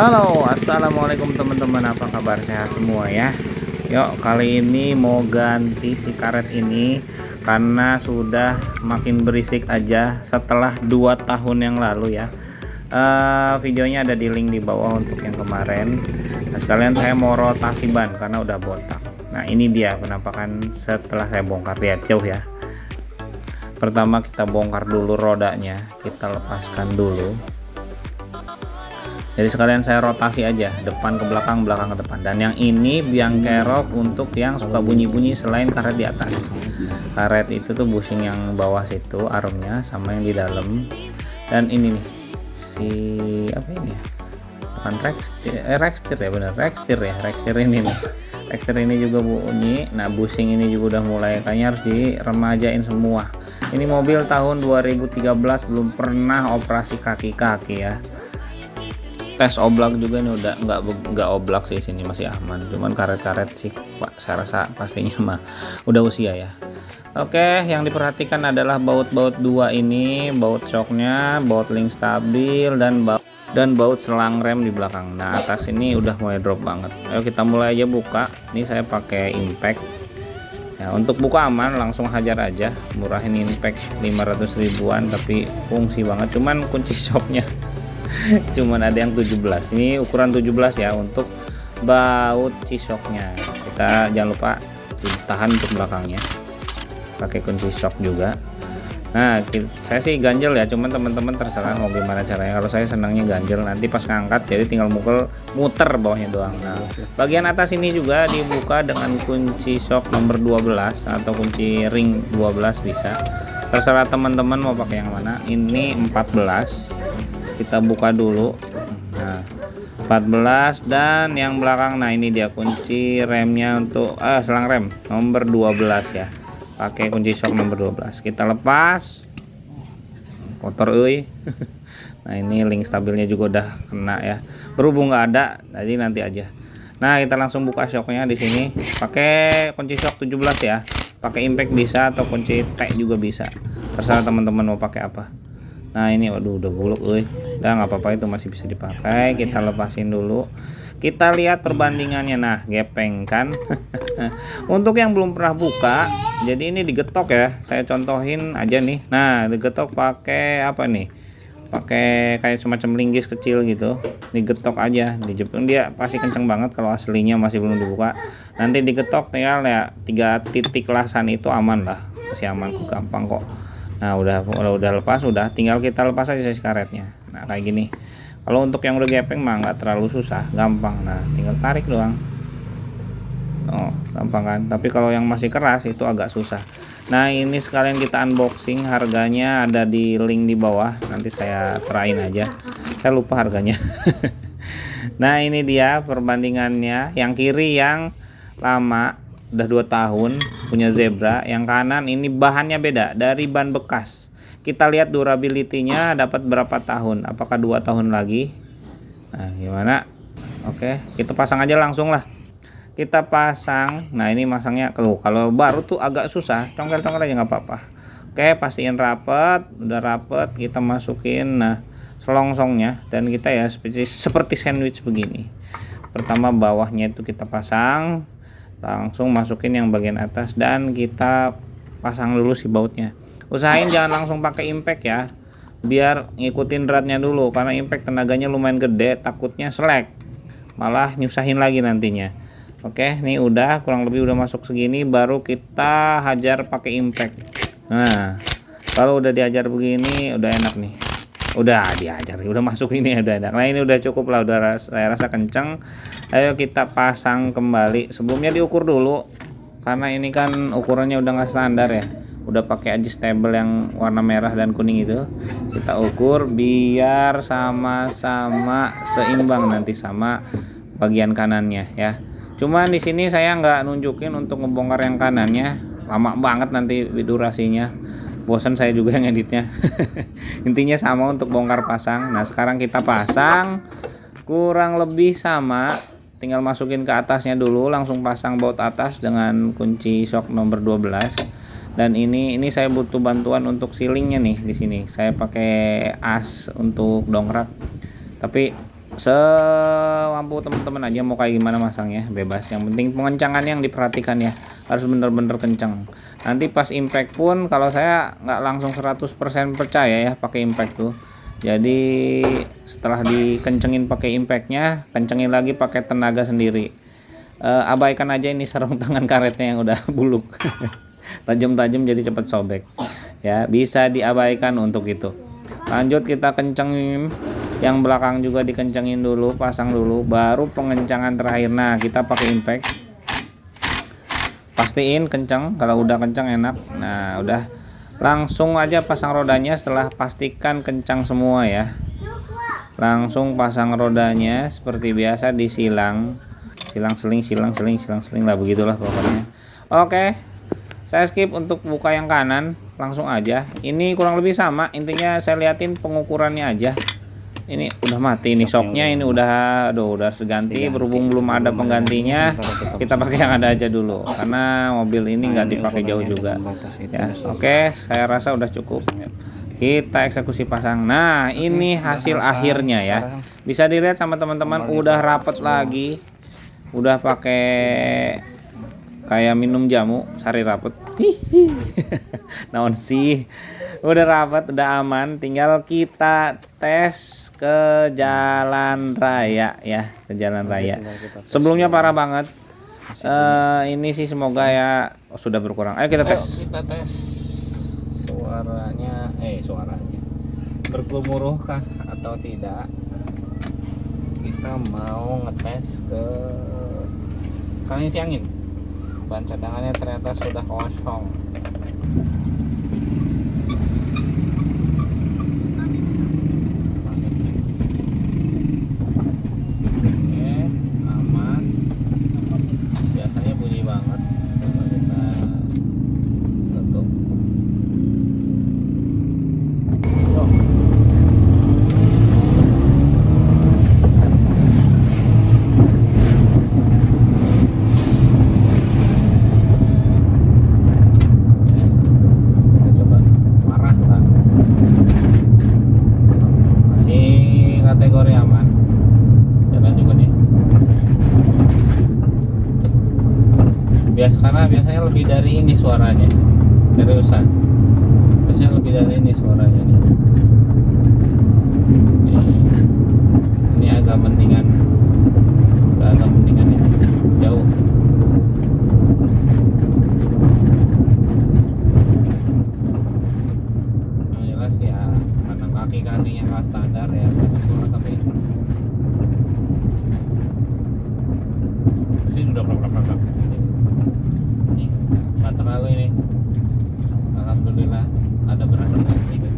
Halo, assalamualaikum teman-teman. Apa kabar? Sehat semua ya. Yuk, kali ini mau ganti si karet ini karena sudah makin berisik aja setelah 2 tahun yang lalu ya. Videonya ada di link di bawah untuk yang kemarin. Nah, sekalian saya mau rotasi ban karena udah botak. Nah, ini dia penampakan setelah saya bongkar. Lihat jauh ya. Pertama kita bongkar dulu rodanya, kita lepaskan dulu. Jadi sekalian saya rotasi aja, depan ke belakang, belakang ke depan. Dan yang ini biang kerok untuk yang suka bunyi-bunyi selain karet di atas. Karet itu tuh bushing yang bawah situ armnya sama yang di dalam. Dan ini nih si apa ini ya? Bukan Rextir ya, bener Rextir ini nih. Rextir ini juga bunyi. Nah, bushing ini juga udah mulai kayaknya harus diremajain semua. Ini mobil tahun 2013, belum pernah operasi kaki-kaki ya. Tes oblak juga nih udah nggak oblak sih, sini masih aman, cuman karet-karet sih Pak, saya rasa pastinya mah udah usia ya. Oke, yang diperhatikan adalah baut-baut dua ini, baut shocknya, baut link stabil, dan baut selang rem di belakang. Nah, atas ini udah mulai drop banget. Ayo kita mulai aja buka. Ini saya pakai impact ya, untuk buka aman langsung hajar aja, murahin impact 500 ribuan tapi fungsi banget. Cuman kunci shocknya cuman ada yang 17, ini ukuran 17 ya untuk baut cisoknya. Kita jangan lupa ditahan untuk belakangnya pakai kunci shock juga. Nah, saya sih ganjel ya, cuman teman-teman terserah mau gimana caranya. Kalau saya senangnya ganjel, nanti pas ngangkat jadi tinggal muter bawahnya doang. Nah, bagian atas ini juga dibuka dengan kunci shock nomor 12 atau kunci ring 12 bisa, terserah teman-teman mau pakai yang mana. Ini 14, kita buka dulu. Nah, 14 dan yang belakang. Nah, ini dia kunci remnya untuk selang rem nomor 12 ya, pakai kunci shock nomor 12. Kita lepas, kotor euy. Nah, ini link stabilnya juga udah kena ya, berhubung nggak ada jadi nanti aja. Nah, kita langsung buka shocknya di sini pakai kunci shock 17 ya, pakai impact bisa atau kunci T juga bisa, terserah teman-teman mau pakai apa. Nah, ini waduh udah buluk udah nggak apa-apa, itu masih bisa dipakai. Kita lepasin dulu, kita lihat perbandingannya. Nah, gepeng kan. Untuk yang belum pernah buka, jadi ini digetok ya, saya contohin aja nih. Nah, digetok pakai apa nih, pakai kayak semacam linggis kecil gitu, digetok aja, dijepung. Dia pasti kenceng banget kalau aslinya masih belum dibuka. Nanti digetok tinggal ya 3 titik lasan itu aman lah, masih aman kok, gampang kok. Nah, udah lepas, udah tinggal kita lepas aja si karetnya. Nah, kayak gini. Kalau untuk yang udah gepeng mah nggak terlalu susah, gampang. Nah, tinggal tarik doang. Oh, gampang kan? Tapi kalau yang masih keras itu agak susah. Nah, ini sekalian kita unboxing, harganya ada di link di bawah. Nanti saya terain aja. Saya lupa harganya. Nah, ini dia perbandingannya. Yang kiri yang lama, udah 2 tahun, punya Zebra. Yang kanan ini bahannya beda, dari ban bekas. Kita lihat durability-nya dapat berapa tahun, apakah 2 tahun lagi. Nah, gimana? Oke, kita pasang aja langsung lah. Kita pasang. Nah, ini masangnya kalau baru tuh agak susah, congkel-congkel aja nggak apa-apa. Oke, pastiin rapet. Udah rapet, kita masukin nah selongsongnya, dan kita ya seperti sandwich begini. Pertama bawahnya itu kita pasang, langsung masukin yang bagian atas, dan kita pasang dulu si bautnya. Usahain jangan langsung pakai impact ya, biar ngikutin ratnya dulu, karena impact tenaganya lumayan gede, takutnya selek malah nyusahin lagi nantinya. Oke, ini udah kurang lebih udah masuk segini, baru kita hajar pakai impact. Nah, kalau udah diajar begini udah enak nih, udah diajar, udah masuk ini udah enak. Nah, ini udah cukup lah, udah saya rasa kenceng. Ayo kita pasang kembali. Sebelumnya diukur dulu, karena ini kan ukurannya udah nggak standar ya, udah pakai adjustable yang warna merah dan kuning itu. Kita ukur biar sama-sama seimbang nanti sama bagian kanannya ya. Cuman di sini saya nggak nunjukin untuk ngebongkar yang kanannya, lama banget nanti durasinya, bosan saya juga yang editnya. Intinya sama untuk bongkar pasang. Nah, sekarang kita pasang kurang lebih sama, tinggal masukin ke atasnya dulu, langsung pasang baut atas dengan kunci shock nomor 12. Dan ini saya butuh bantuan untuk sealingnya nih. Di sini saya pakai as untuk dongkrak, tapi semampu teman-teman aja mau kayak gimana masangnya, bebas. Yang penting pengencangan yang diperhatikan ya, harus bener-bener kencang. Nanti pas impact pun kalau saya nggak langsung 100% percaya ya pakai impact tuh. Jadi setelah dikencengin pakai impactnya, kencengin lagi pakai tenaga sendiri. Abaikan aja ini sarung tangan karetnya yang udah buluk. Tajam-tajam jadi cepat sobek ya, bisa diabaikan untuk itu. Lanjut kita kencengin yang belakang juga, dikencengin dulu, pasang dulu, baru pengencangan terakhir. Nah kita pakai impact, pastiin kenceng. Kalau udah kenceng enak. Nah udah, langsung aja pasang rodanya. Setelah pastikan kencang semua ya, langsung pasang rodanya seperti biasa, disilang, silang-seling lah, begitulah pokoknya. Oke, saya skip untuk buka yang kanan, langsung aja. Ini kurang lebih sama, intinya saya liatin pengukurannya aja. Ini udah mati nih shocknya, ini udah harus ganti. Berhubung belum ada penggantinya, kita pakai yang ada aja dulu karena mobil ini nggak dipakai jauh juga ya. Oke, saya rasa udah cukup. Kita eksekusi pasang. Nah ini hasil akhirnya ya, bisa dilihat sama teman-teman, udah rapet lagi, udah pakai kayak minum jamu, sari rapet. Naon sih, udah rapat, udah aman, tinggal kita tes ke jalan raya ya, ke jalan raya. Sebelumnya parah banget. Ini sih semoga ya sudah berkurang. Ayo kita tes. Kita tes suaranya bergemuruh kah atau tidak. Kita mau ngetes ke kali ini angin. Ban cadangannya ternyata sudah kosong. Karena biasanya lebih dari ini suaranya, seriusan. Biasanya lebih dari ini suaranya nih. Ini agak mendingan, ini jauh. Nah, jelas ya, karena kaki-kakinya nggak standar ya, tapi pasti udah berapa. Nggak terlalu ini, alhamdulillah ada berhasil gitu.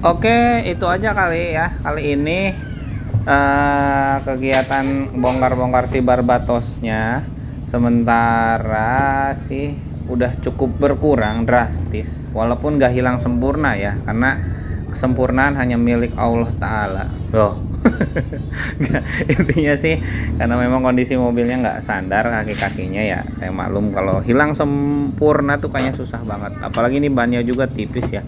Oke, itu aja kali ya. Kali ini kegiatan bongkar-bongkar si barbatosnya sementara sih udah cukup berkurang drastis, walaupun gak hilang sempurna ya, karena kesempurnaan hanya milik Allah Ta'ala loh. Intinya sih karena memang kondisi mobilnya nggak standar, kaki-kakinya ya saya maklum kalau hilang sempurna tuh kayaknya susah banget, apalagi ini bannya juga tipis ya.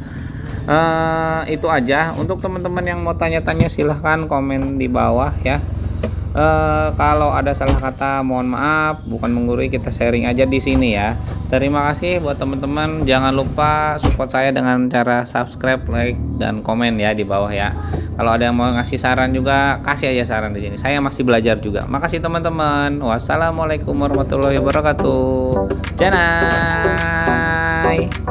Itu aja. Untuk teman-teman yang mau tanya-tanya silahkan komen di bawah ya. Kalau ada salah kata mohon maaf, bukan menggurui, kita sharing aja di sini ya. Terima kasih buat teman-teman, jangan lupa support saya dengan cara subscribe, like, dan komen ya di bawah ya. Kalau ada yang mau ngasih saran juga kasih aja saran di sini, saya masih belajar juga. Makasih teman-teman, wassalamualaikum warahmatullahi wabarakatuh. Jangan bye.